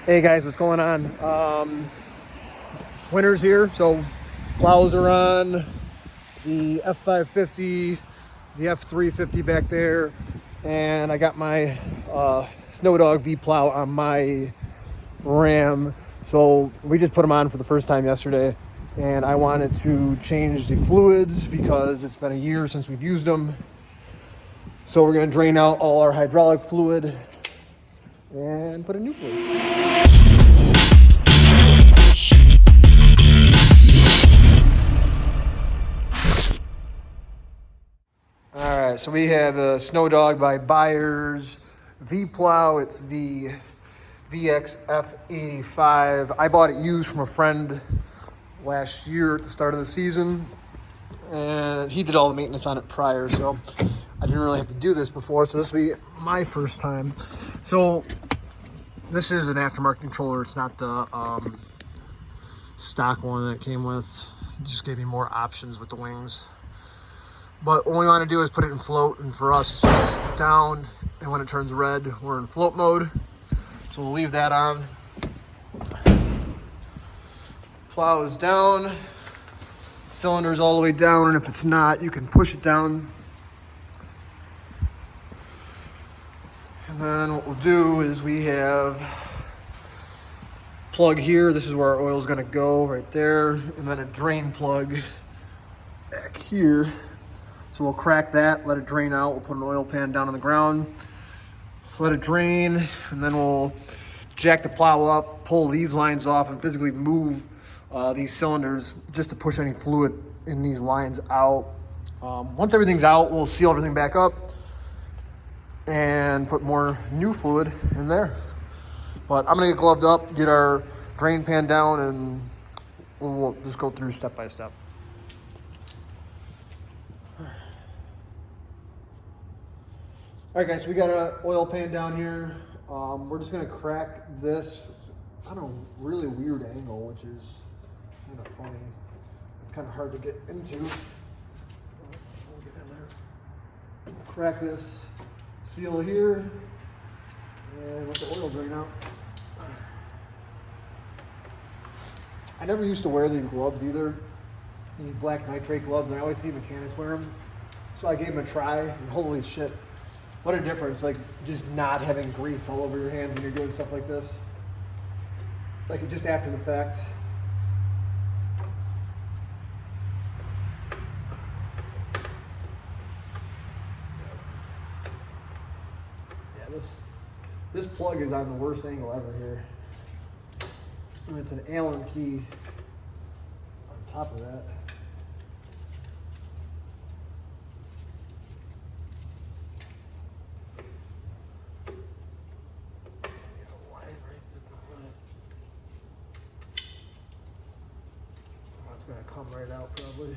Hey guys, what's going on? Winter's here, so plows are on. The F550, the F350 back there, and I got my Snowdogg V-Plow on my Ram. So we just put them on for the first time yesterday, and I wanted to change the fluids because it's been a year since we've used them. So we're going to drain out all our hydraulic fluid and put a new fluid. All right, so we have a Snowdogg by Byers V-Plow. It's the VXF85. I bought it used from a friend last year at the start of the season, and he did all the maintenance on it prior, so I didn't really have to do this before, so this will be my first time. So this is an aftermarket controller. It's not the stock one that it came with. It just gave me more options with the wings. But what we want to do is put it in float, and for us, it's just down, and when it turns red, we're in float mode. So we'll leave that on. Plow is down, cylinder's all the way down, and if it's not, you can push it down. And then what we'll do is we have plug here. This is where our oil is going to go, right there, and then a drain plug back here. So we'll crack that, let it drain out. We'll put an oil pan down on the ground, let it drain, and then we'll jack the plow up, pull these lines off, and physically move these cylinders just to push any fluid in these lines out. Once everything's out, we'll seal everything back up and put more new fluid in there. But I'm gonna get gloved up, get our drain pan down, and we'll just go through step by step. All right, guys, so we got an oil pan down here. We're just gonna crack this on a really weird angle, which is kind of funny. It's kind of hard to get into. We'll get in there. We'll crack this seal here and let the oil drain out. I never used to wear these gloves either, these black nitrate gloves, and I always see mechanics wear them. So I gave them a try, and holy shit. What a difference, like just not having grease all over your hands when you're doing stuff like this. Like just after the fact. Yeah, this plug is on the worst angle ever here. And it's an Allen key on top of that. It's gonna come right out probably.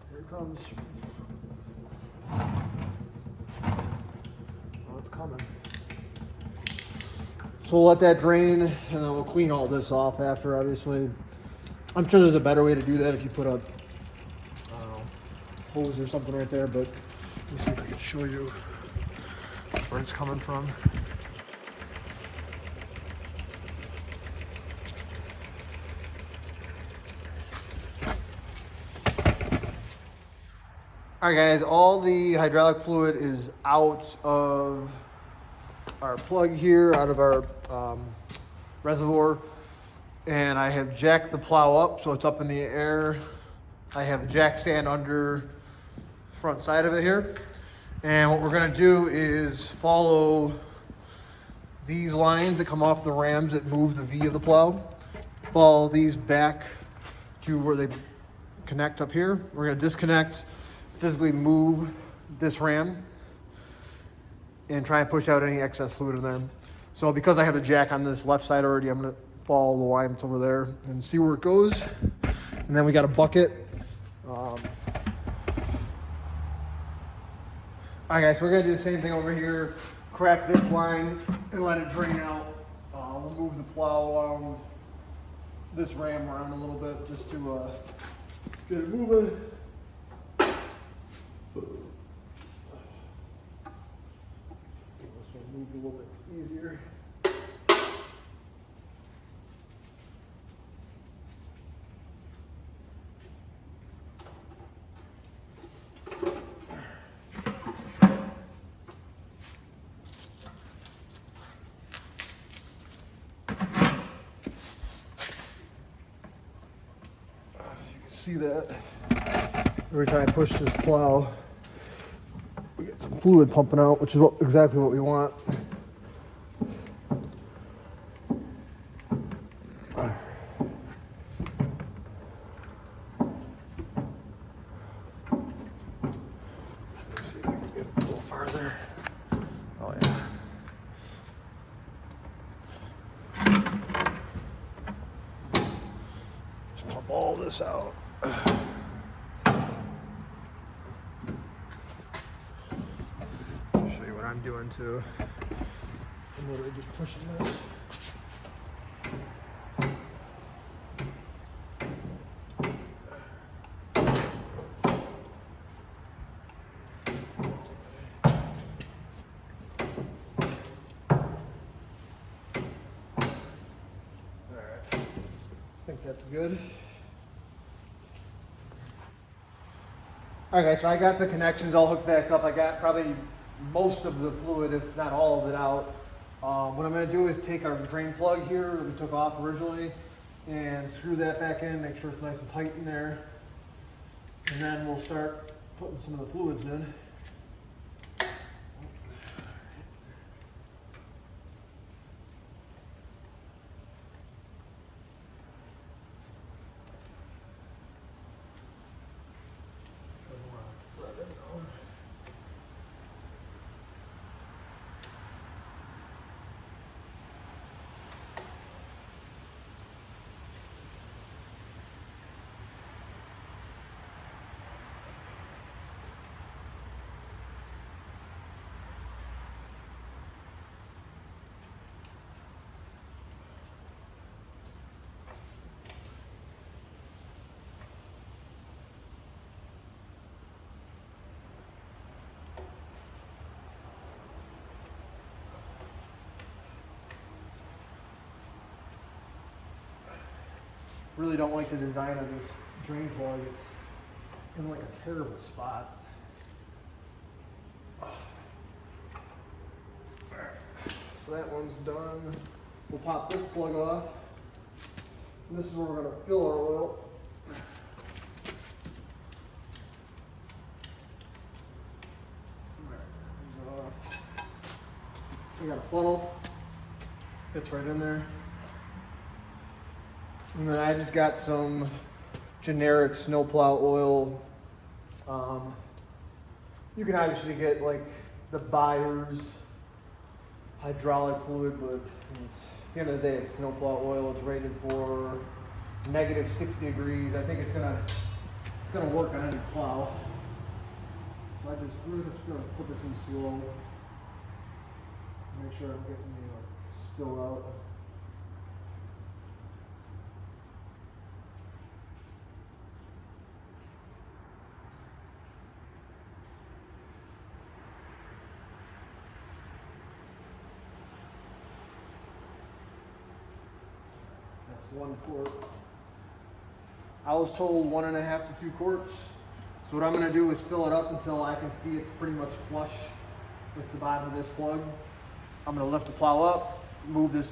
Here it comes. Oh, it's coming. So we'll let that drain, and then we'll clean all this off after, obviously. I'm sure there's a better way to do that if you put a, I don't know, hose or something right there, but let me see if I can show you where it's coming from. All right, guys, all the hydraulic fluid is out of our plug here, out of our reservoir, and I have jacked the plow up so it's up in the air. I have a jack stand under the front side of it here, and what we're gonna do is follow these lines that come off the rams that move the V of the plow, follow these back to where they connect up here. We're gonna disconnect, physically move this ram and try and push out any excess fluid in there. So because I have the jack on this left side already, I'm gonna follow the line that's over there and see where it goes. And then we got a bucket. All right, guys, so we're gonna do the same thing over here. Crack this line and let it drain out. We'll move the plow along this ram around a little bit just to get it moving. move it a little bit easier. See that every time I push this plow, we get some fluid pumping out, which is exactly what we want. Let's see if I can get a little farther. Oh yeah. Just pump all this out. Show you what I'm doing too. I'm literally just pushing this. Alright. I think that's good. Alright guys, so I got the connections all hooked back up. I got probably most of the fluid, if not all of it, out. What I'm going to do is take our drain plug here that we took off originally and screw that back in, make sure it's nice and tight in there. And then we'll start putting some of the fluids in. Really don't like the design of this drain plug. It's in like a terrible spot. So that one's done. We'll pop this plug off. And this is where we're going to fill our oil. We got a funnel. Fits right in there. And then I just got some generic snowplow oil. You can obviously get like the buyer's hydraulic fluid, but at the end of the day, it's snowplow oil. It's rated for negative 60 degrees. I think it's gonna work on any plow. So we're just gonna put this in slow. Make sure I'm getting the spill out. That's 1 quart. I was told 1.5 to 2 quarts. So what I'm going to do is fill it up until I can see it's pretty much flush with the bottom of this plug. I'm going to lift the plow up, move the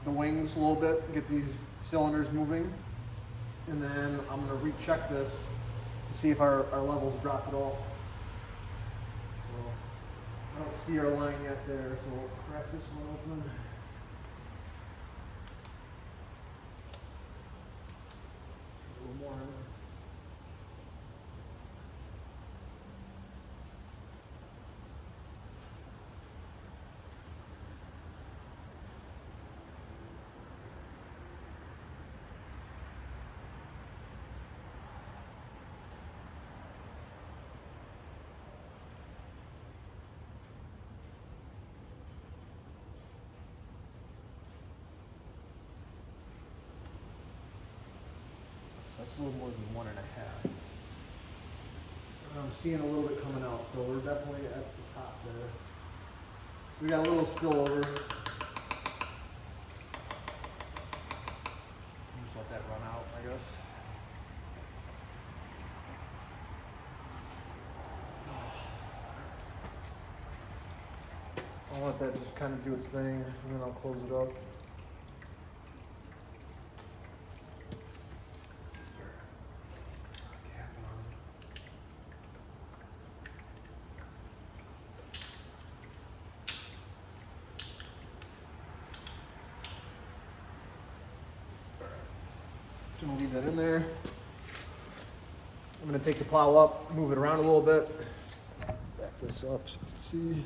wings a little bit, get these cylinders moving, and then I'm going to recheck this to see if our levels dropped at all. So I don't see our line yet there, so we'll crack this one open. A little more in there. That's a little more than 1.5. I'm seeing a little bit coming out, so we're definitely at the top there. We got a little spillover. Just let that run out, I guess. I'll let that just kind of do its thing, and then I'll close it up. I'm gonna leave that in there. I'm gonna take the plow up, move it around a little bit. Back this up so you can see.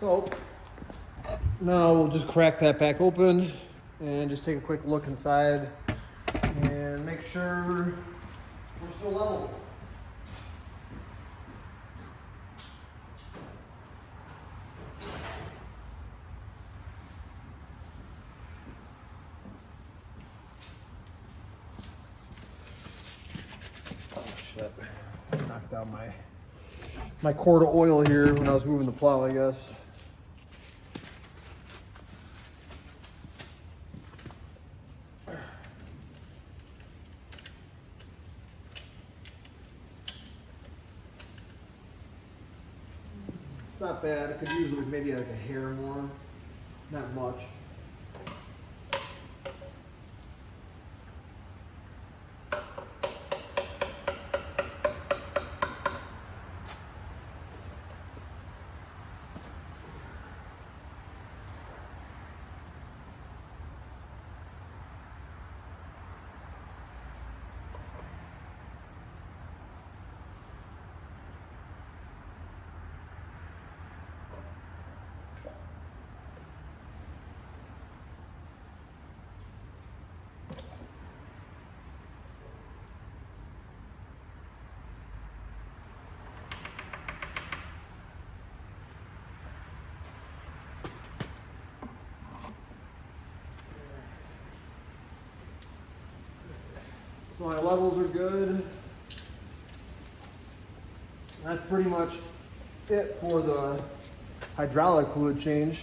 So now we'll just crack that back open and just take a quick look inside and make sure we're still level. Oh shit, I knocked down my quart of oil here when I was moving the plow, I guess. It's not bad. I could use it with maybe like a hair more, not much. So my levels are good. That's pretty much it for the hydraulic fluid change.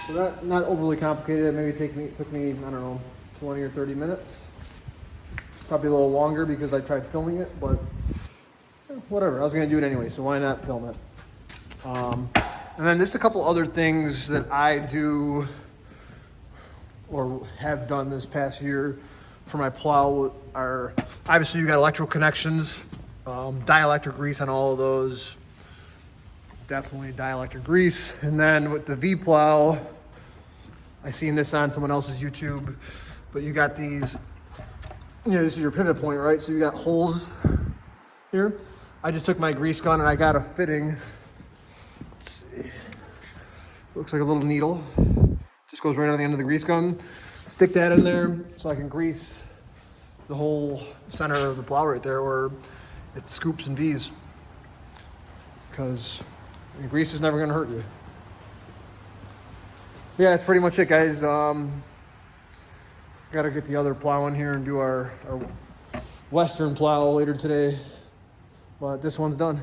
So that not overly complicated. It maybe took me, I don't know, 20 or 30 minutes. Probably a little longer because I tried filming it, but whatever. I was gonna do it anyway, so why not film it? And then just a couple other things that I do or have done this past year for my plow are, obviously you got electrical connections, dielectric grease on all of those, definitely dielectric grease. And then with the V-Plow, I seen this on someone else's YouTube, but you got these, you know, this is your pivot point, right? So you got holes here. I just took my grease gun and I got a fitting. Let's see. Looks like a little needle. Just goes right on the end of the grease gun. Stick that in there so I can grease the whole center of the plow right there where it scoops and V's. Because grease is never gonna hurt you. Yeah, that's pretty much it, guys. Gotta get the other plow in here and do our western plow later today. But this one's done.